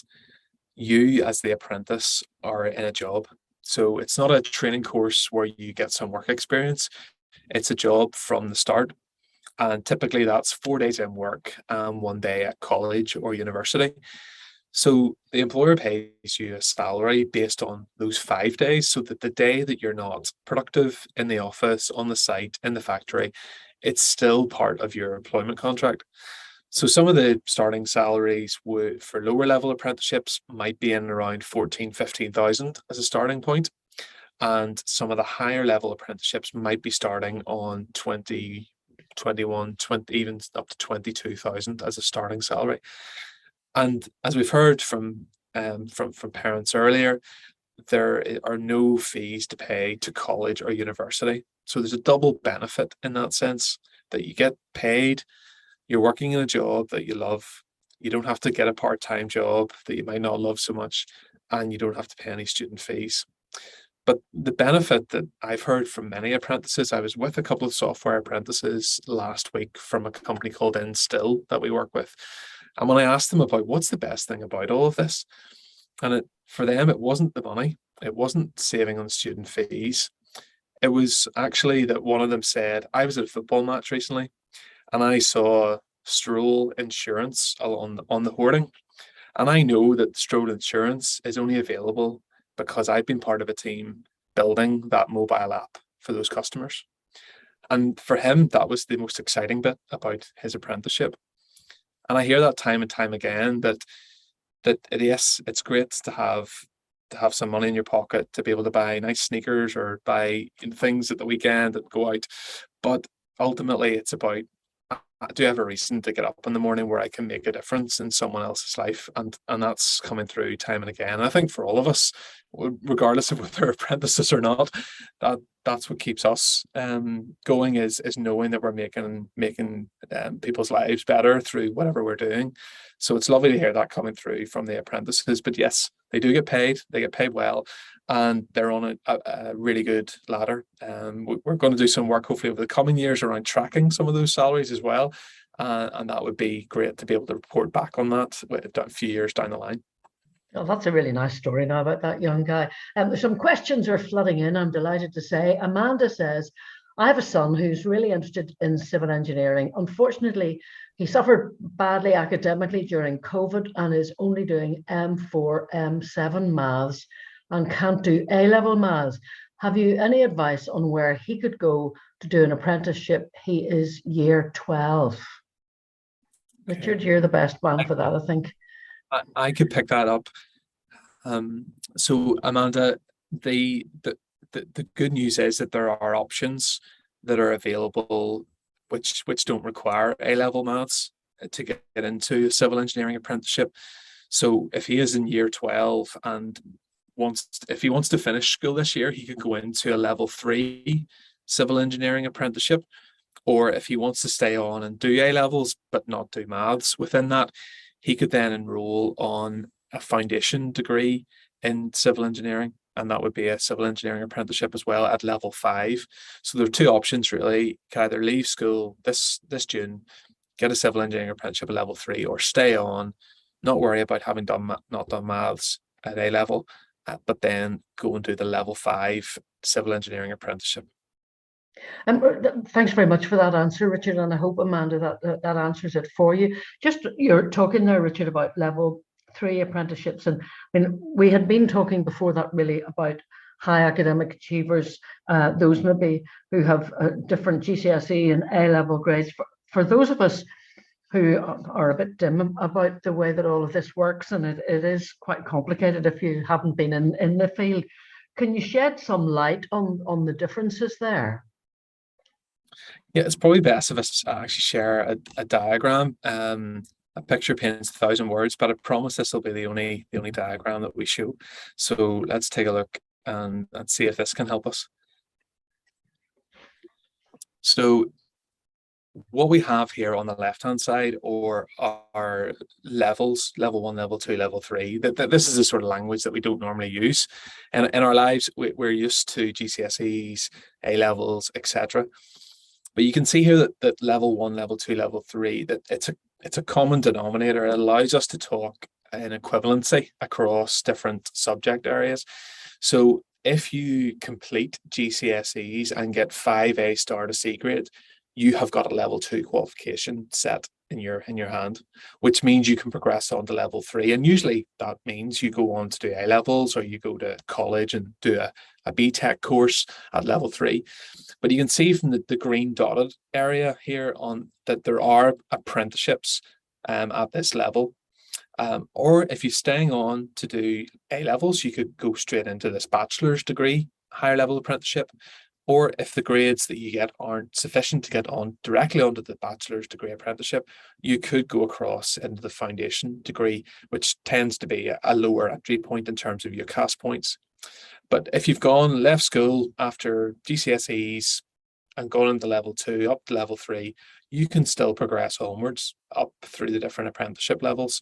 you, as the apprentice, are in a job. So it's not a training course where you get some work experience. It's a job from the start. And typically that's 4 days in work and 1 day at college or university. So the employer pays you a salary based on those 5 days, so that the day that you're not productive in the office, on the site, in the factory, it's still part of your employment contract. So some of the starting salaries for lower level apprenticeships might be in around 14, 15,000 as a starting point. And some of the higher level apprenticeships might be starting on 20, 21, 20, even up to 22,000 as a starting salary. And as we've heard from parents earlier, there are no fees to pay to college or university. So there's a double benefit in that sense, that you get paid, you're working in a job that you love, you don't have to get a part-time job that you might not love so much, and you don't have to pay any student fees. But the benefit that I've heard from many apprentices, I was with a couple of software apprentices last week from a company called Instill that we work with. And when I asked them about what's the best thing about all of this, and for them, it wasn't the money, it wasn't saving on student fees. It was actually that one of them said, I was at a football match recently and I saw Stroll Insurance on the hoarding. And I know that Stroll Insurance is only available because I've been part of a team building that mobile app for those customers. And for him, that was the most exciting bit about his apprenticeship. And I hear that time and time again, that yes, it's great to have some money in your pocket to be able to buy nice sneakers or buy things at the weekend that go out. But ultimately, it's about, do I have a reason to get up in the morning where I can make a difference in someone else's life? And that's coming through time and again. And I think for all of us, regardless of whether we're apprentices or not, that's what keeps us going, is knowing that we're making people's lives better through whatever we're doing. So it's lovely to hear that coming through from the apprentices. But yes, they do get paid. They get paid well, and they're on a really good ladder. We're going to do some work hopefully over the coming years around tracking some of those salaries as well. And that would be great to be able to report back on that a few years down the line. Oh, that's a really nice story now about that young guy. Some questions are flooding in, I'm delighted to say. Amanda says, I have a son who's really interested in civil engineering. Unfortunately, he suffered badly academically during COVID and is only doing M4, M7 maths and can't do A-level maths. Have you any advice on where he could go to do an apprenticeship? He is year 12. Richard, you're the best man for that, I think. I could pick that up. So Amanda, the good news is that there are options that are available which don't require A-level maths. to get into a civil engineering apprenticeship. So if he is in year 12 and if he wants to finish school this year, he could go into a level 3 civil engineering apprenticeship. Or if he wants to stay on and do A levels but not do maths within that, he could then enroll on a foundation degree in civil engineering, and that would be a civil engineering apprenticeship as well at level 5. So there are two options really. You can either leave school this June, get a civil engineering apprenticeship at level 3, or stay on, not worry about having not done maths at A level, but then go and do the level 5 civil engineering apprenticeship. Thanks very much for that answer, Richard, and I hope, Amanda, that answers it for you. Just, you're talking there, Richard, about level 3 apprenticeships, and I mean, we had been talking before that really about high academic achievers, those maybe who have different GCSE and A level grades. For those of us who are a bit dim about the way that all of this works, and it is quite complicated if you haven't been in the field, can you shed some light on the differences there? Yeah, it's probably best if I actually share a diagram. A picture paints 1,000 words, but I promise this will be the only diagram that we show. So let's take a look and see if this can help us. So what we have here on the left-hand side are levels: level 1, level 2, level 3. This is the sort of language that we don't normally use. And in our lives, we're used to GCSEs, A levels, etc. But you can see here that level 1, level 2, level 3, that it's a common denominator. It allows us to talk in equivalency across different subject areas. So if you complete GCSEs and get 5 A star to C grade, you have got a level 2 qualification set in your hand, which means you can progress on to level 3. And usually that means you go on to do A levels, or you go to college and do a BTEC course at level 3. But you can see from the green dotted area here on that there are apprenticeships at this level. Or if you're staying on to do A levels, you could go straight into this bachelor's degree, higher level apprenticeship. Or if the grades that you get aren't sufficient to get on directly onto the bachelor's degree apprenticeship, you could go across into the foundation degree, which tends to be a lower entry point in terms of your CAS points. But if you've left school after GCSEs and gone into level 2 up to level 3, you can still progress onwards up through the different apprenticeship levels.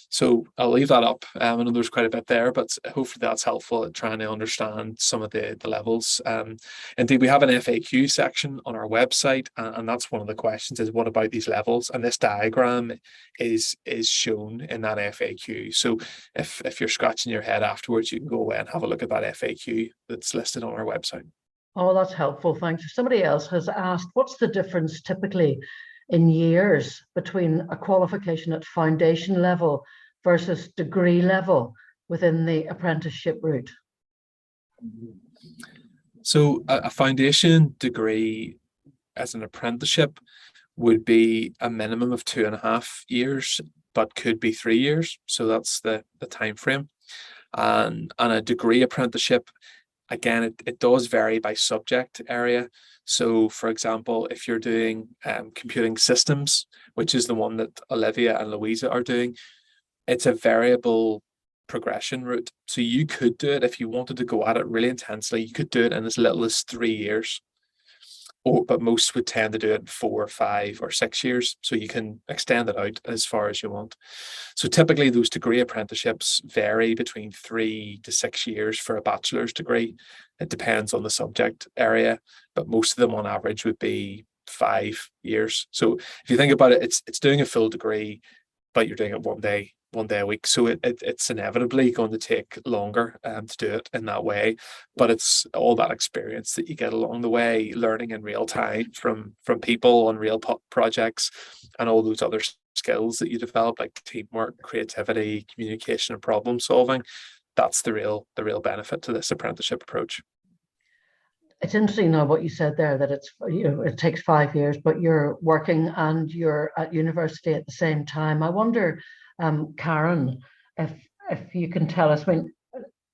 So I'll leave that up. I know there's quite a bit there, but hopefully that's helpful at trying to understand some of the levels. Indeed, we have an FAQ section on our website, and that's one of the questions is, what about these levels? And this diagram is shown in that FAQ. So if you're scratching your head afterwards, you can go away and have a look at that FAQ that's listed on our website. Oh, that's helpful. Thanks. Somebody else has asked, what's the difference typically in years between a qualification at foundation level versus degree level within the apprenticeship route? So a foundation degree as an apprenticeship would be a minimum of 2.5 years, but could be 3 years. So that's the time frame. And a degree apprenticeship, again, it does vary by subject area. So, for example, if you're doing computing systems, which is the one that Olivia and Louisa are doing, it's a variable progression route. So you could do it if you wanted to go at it really intensely. You could do it in as little as 3 years. But most would tend to do it in 4, 5, or 6 years. So you can extend it out as far as you want. So typically those degree apprenticeships vary between 3 to 6 years for a bachelor's degree. It depends on the subject area, but most of them on average would be 5 years. So if you think about it, it's doing a full degree, but you're doing it one day a week. So it's inevitably going to take longer to do it in that way. But it's all that experience that you get along the way, learning in real time from people on real projects, and all those other skills that you develop, like teamwork, creativity, communication, and problem solving. That's the real benefit to this apprenticeship approach. It's interesting now what you said there, that it's, it takes 5 years, but you're working and you're at university at the same time. I wonder, Karen, if you can tell us, I mean,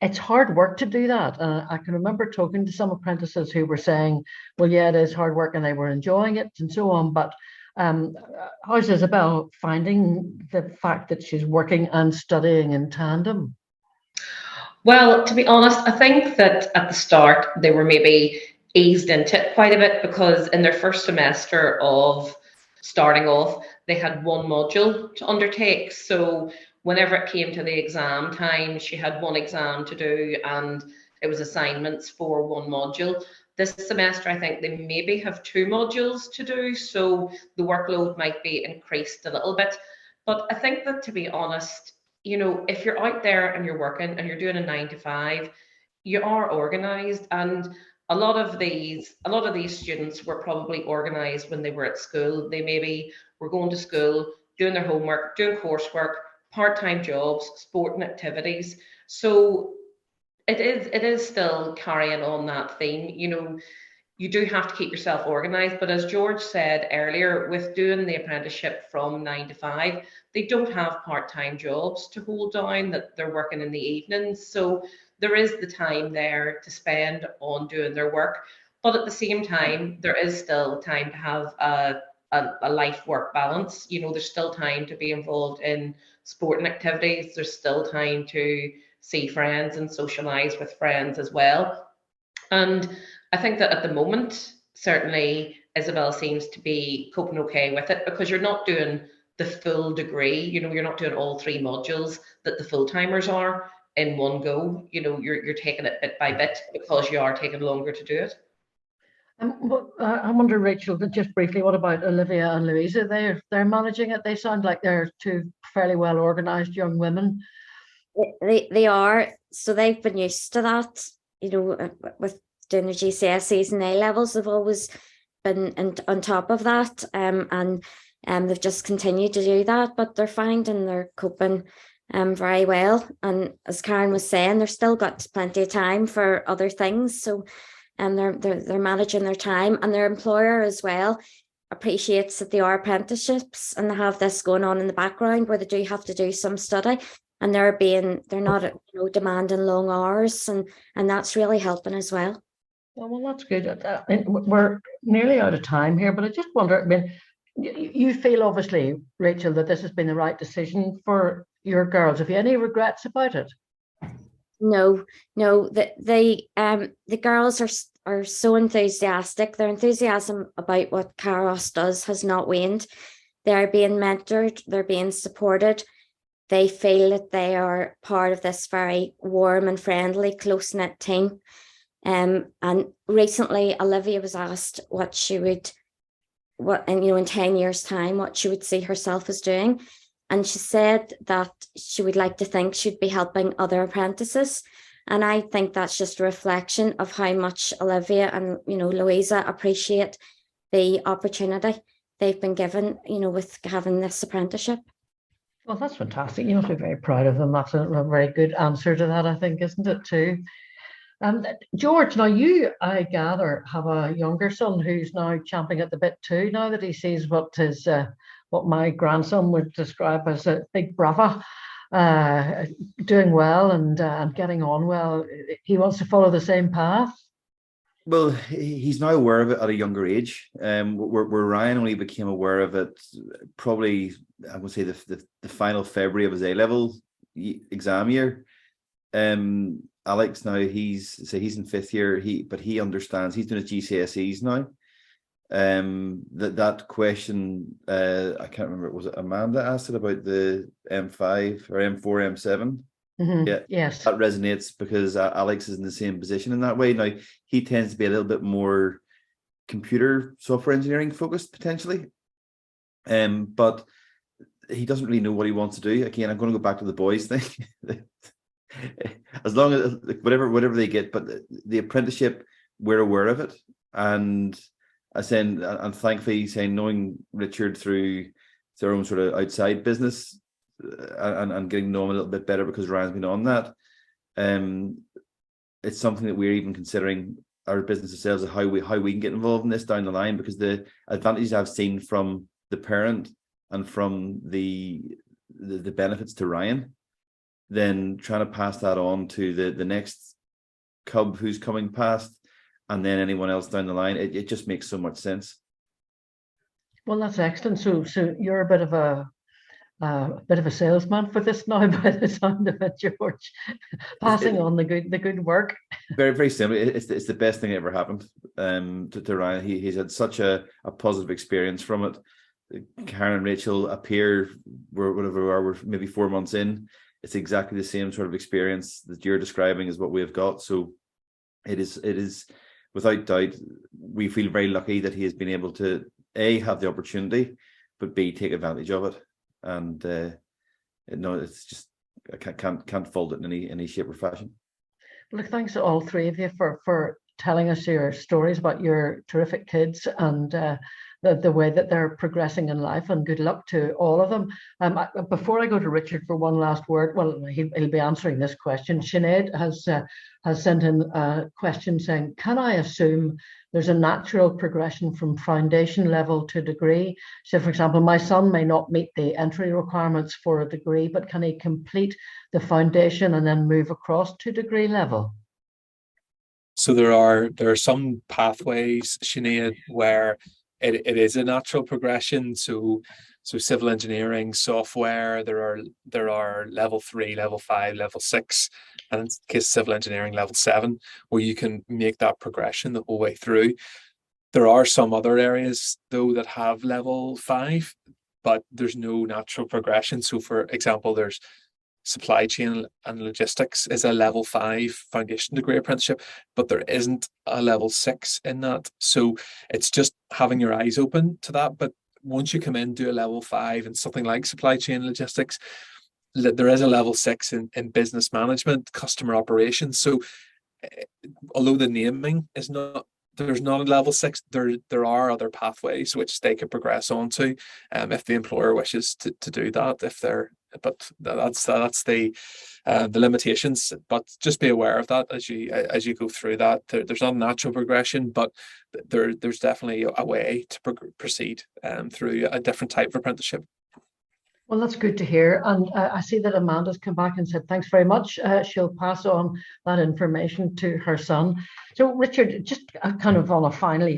it's hard work to do that. I can remember talking to some apprentices who were saying, well, yeah, it is hard work and they were enjoying it and so on. But How's Isabel finding the fact that she's working and studying in tandem? Well, to be honest, I think that at the start they were maybe eased into it quite a bit, because in their first semester of starting off, they had one module to undertake. So whenever it came to the exam time, she had one exam to do, and it was assignments for one module. This semester, I think they maybe have two modules to do, so the workload might be increased a little bit. But I think that, to be honest, if you're out there and you're working and you're doing a 9 to 5, you are organized. And a lot of these students were probably organized when they were at school. They maybe were going to school, doing their homework, doing coursework, part-time jobs, sport and activities. So it is still carrying on that theme. You do have to keep yourself organized. But as George said earlier, with doing the apprenticeship from 9 to 5, they don't have part-time jobs to hold down, that they're working in the evenings. So there is the time there to spend on doing their work. But at the same time, there is still time to have a life work balance. There's still time to be involved in sporting activities. There's still time to see friends and socialize with friends as well. And I think that at the moment, certainly Isabel seems to be coping okay with it, because you're not doing the full degree. You're not doing all three modules that the full timers are in one go. You're taking it bit by bit, because you are taking longer to do it. I wonder, Rachel, but just briefly, what about Olivia and Louisa? They're managing it. They sound like they're two fairly well organized young women. They are. So they've been used to that, with doing their GCSEs and A levels. They've always been on top of that, and they've just continued to do that. But they're finding they're coping very well. And as Karen was saying, they've still got plenty of time for other things. So they're managing their time, and their employer as well appreciates that they are apprenticeships and they have this going on in the background where they do have to do some study, and they're not demanding long hours, and that's really helping as well. Well, that's good. We're nearly out of time here, but I just wonder, I mean, you feel obviously, Rachel, that this has been the right decision for your girls. Have you any regrets about it? No. The girls are so enthusiastic. Their enthusiasm about what Kairos does has not waned. They're being mentored, they're being supported. They feel that they are part of this very warm and friendly, close-knit team. And recently, Olivia was asked in 10 years' time, what she would see herself as doing. And she said that she would like to think she'd be helping other apprentices. And I think that's just a reflection of how much Olivia and, Louisa appreciate the opportunity they've been given, with having this apprenticeship. Well, that's fantastic. You must be very proud of them. That's a very good answer to that, I think, isn't it, too? George, now you, I gather, have a younger son who's now champing at the bit too, now that he sees what my grandson would describe as a big brother doing well and getting on well. He wants to follow the same path. Well, he's now aware of it at a younger age. Where Ryan only became aware of it probably, I would say, the final February of his A-level exam year. Alex now he's in 5th year. But he understands. He's doing his GCSEs now. That question, I can't remember. Was it Amanda asked it about the M5 or M4, M7? Mm-hmm. Yeah, yes, that resonates because Alex is in the same position in that way. Now he tends to be a little bit more computer software engineering focused potentially, but he doesn't really know what he wants to do. Again, I'm going to go back to the boys thing. As long as whatever they get, but the apprenticeship, we're aware of it, and and thankfully, knowing Richard through their own sort of outside business. And getting to know him a little bit better because Ryan's been on that. It's something that we're even considering our business ourselves of how we can get involved in this down the line, because the advantages I've seen from the parent and from the benefits to Ryan, then trying to pass that on to the next cub who's coming past, and then anyone else down the line, it just makes so much sense. Well, that's excellent. So you're a bit of a salesman for this now, by the sound of it, George, passing on the good work. Very, very similar. It's the best thing that ever happened to Ryan. He's had such a positive experience from it. Karen and Rachel appear we're maybe 4 months in. It's exactly the same sort of experience that you're describing is what we've got. So it is without doubt, we feel very lucky that he has been able to A, have the opportunity, but B, take advantage of it. And no, it's just I can't fault it in any shape or fashion. Look, thanks to all three of you for telling us your stories about your terrific kids and the way that they're progressing in life, and good luck to all of them. Before I go to Richard for one last word, well, he'll be answering this question. Sinead has sent in a question saying, can I assume there's a natural progression from foundation level to degree? So, for example, my son may not meet the entry requirements for a degree, but can he complete the foundation and then move across to degree level? So there are some pathways, Sinead, where it is a natural progression. So civil engineering, software, there are level 3, level 5, level 6, and in case of civil engineering, level 7, where you can make that progression the whole way through. There are some other areas though that have level 5, but there's no natural progression. So for example, there's supply chain and logistics is a level 5 foundation degree apprenticeship, but there isn't a level 6 in that. So it's just having your eyes open to that. But once you come in, do a level 5 in something like supply chain logistics, there is a level 6 in business management, customer operations. So although the naming is not, there's not a level 6, there are other pathways which they could progress onto if the employer wishes to do that, if they're, but that's the limitations. But just be aware of that as you go through that. There's not a natural progression, but there's definitely a way to proceed through a different type of apprenticeship. Well, that's good to hear. And I see that Amanda's come back and said, thanks very much. She'll pass on that information to her son. So Richard, just kind of on a finally,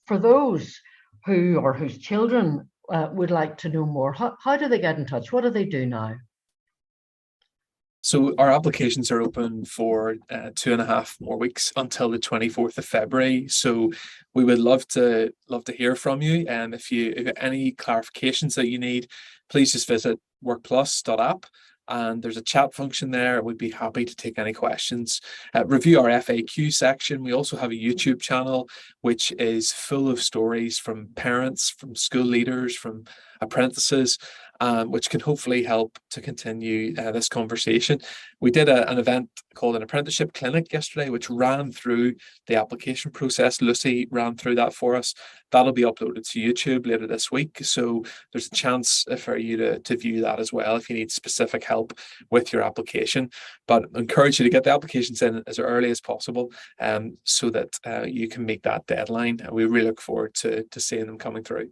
for those whose children would like to know more, how do they get in touch? What do they do now? So our applications are open for 2.5 more weeks until the 24th of February. So we would love to hear from you. And if you have any clarifications that you need, please just visit workplus.app. And there's a chat function there. We'd be happy to take any questions. Review our FAQ section. We also have a YouTube channel, which is full of stories from parents, from school leaders, from apprentices, which can hopefully help to continue this conversation. We did an event called an apprenticeship clinic yesterday, which ran through the application process. Lucy ran through that for us. That'll be uploaded to YouTube later this week. So there's a chance for you to view that as well if you need specific help with your application. But I encourage you to get the applications in as early as possible so that you can meet that deadline. And we really look forward to seeing them coming through.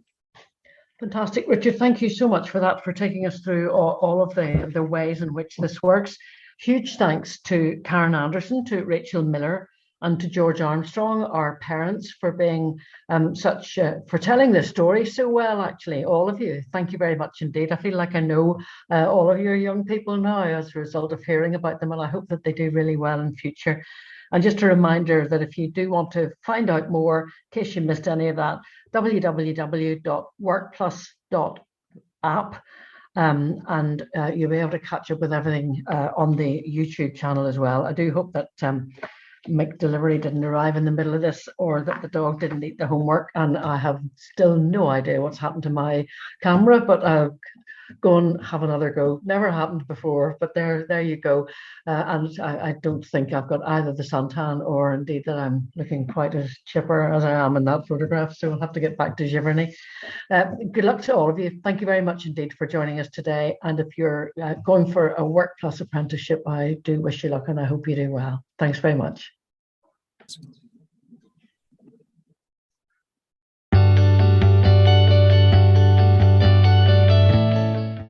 Fantastic, Richard. Thank you so much for that, for taking us through all of the ways in which this works. Huge thanks to Karen Anderson, to Rachel Miller, and to George Armstrong, our parents, for being for telling this story so well, actually, all of you. Thank you very much indeed. I feel like I know all of your young people now as a result of hearing about them, and I hope that they do really well in future. And just a reminder that if you do want to find out more, in case you missed any of that, www.workplus.app, and you'll be able to catch up with everything on the YouTube channel as well. I do hope that McDelivery didn't arrive in the middle of this, or that the dog didn't eat the homework, and I have still no idea what's happened to my camera, but I'll go and have another go. Never happened before, but there you go. And I don't think I've got either the suntan or indeed that I'm looking quite as chipper as I am in that photograph, so I'll have to get back to Giverny. Good luck to all of you. Thank you very much indeed for joining us today, and if you're going for a Work Plus apprenticeship, I do wish you luck and I hope you do well. Thanks very much.